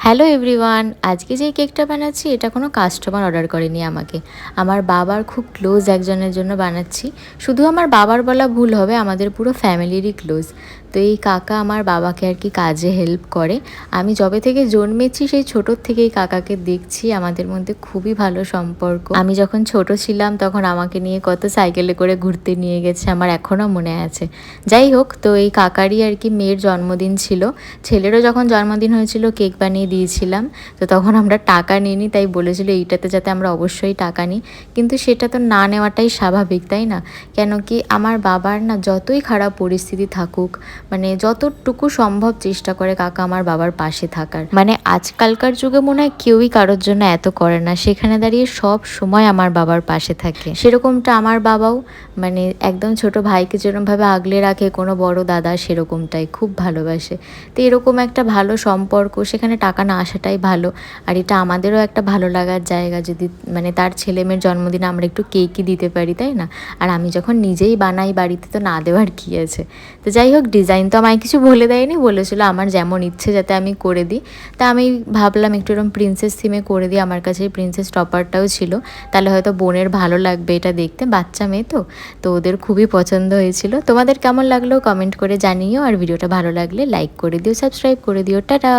Hello everyone, আজকে যে কেকটা বানাচ্ছি এটা কোনো কাস্টমার অর্ডার করেনি আমাকে। আমার বাবার খুব ক্লোজ একজনের জন্য বানাচ্ছি। শুধু আমার বাবার বলা ভুল হবে, আমাদের পুরো ফ্যামিলিরই ক্লোজ। তো এই কাকা আমার বাবাকে আর কি কাজে হেল্প করে। আমি যবে থেকে জন্মেছি সেই ছোটোর থেকে এই কাকাকে দেখছি, আমাদের মধ্যে খুবই ভালো সম্পর্ক। আমি যখন ছোট ছিলাম তখন আমাকে নিয়ে কত সাইকেলে করে ঘুরতে নিয়ে গেছে, আমার এখনও মনে আছে। যাই হোক, তো এই কাকারই আর কি মেয়ের জন্মদিন ছিল। ছেলেরও যখন জন্মদিন হয়েছিল কেক বানিয়ে দিয়েছিলাম। তো তখন আমরা টাকা নিইনি, তাই বলেছিল এইটাতে যাতে আমরা অবশ্যই টাকা নিই। কিন্তু সেটা তো না নেওয়াটাই স্বাভাবিক, তাই না? কেন কি আমার বাবার না যতই খারাপ পরিস্থিতি থাকুক, মানে যতটুকু সম্ভব চেষ্টা করে কাকা আমার বাবার পাশে থাকার। মানে আজকালকার যুগে মনে হয় কেউই কারোর জন্য এত করে না, সেখানে দাঁড়িয়ে সব সময় আমার বাবার পাশে থাকে। সেরকমটা আমার বাবাও, মানে একদম ছোট ভাইকে যেরকমভাবে আগলে রাখে কোনো বড় দাদা, সেরকমটাই খুব ভালোবাসে। তো এরকম একটা ভালো সম্পর্ক, সেখানে টাকা না আসাটাই ভালো। আর এটা আমাদেরও একটা ভালো লাগার জায়গা, যদি মানে তার ছেলেমেয়ের জন্মদিনে আমরা একটু কেকই দিতে পারি, তাই না? আর আমি যখন নিজেই বানাই বাড়িতে, তো না দেওয়ার কী আছে। তো যাই হোক, ডিজাইন তো আমায় কিছু বলে দেয়নি, বলেছিল আমার যেমন ইচ্ছে যাতে আমি করে দিই। তা আমি ভাবলাম একটু এরকম প্রিন্সেস থিমে করে দিই। আমার কাছে প্রিন্সেস টপারটাও ছিল, তাহলে হয়তো বোনের ভালো লাগবে এটা দেখতে, বাচ্চা মেয়ে তো। তো ওদের খুবই পছন্দ হয়েছিল। তোমাদের কেমন লাগলো কমেন্ট করে জানিও, আর ভিডিওটা ভালো লাগলে লাইক করে দিও, সাবস্ক্রাইব করে দিও। টাটা।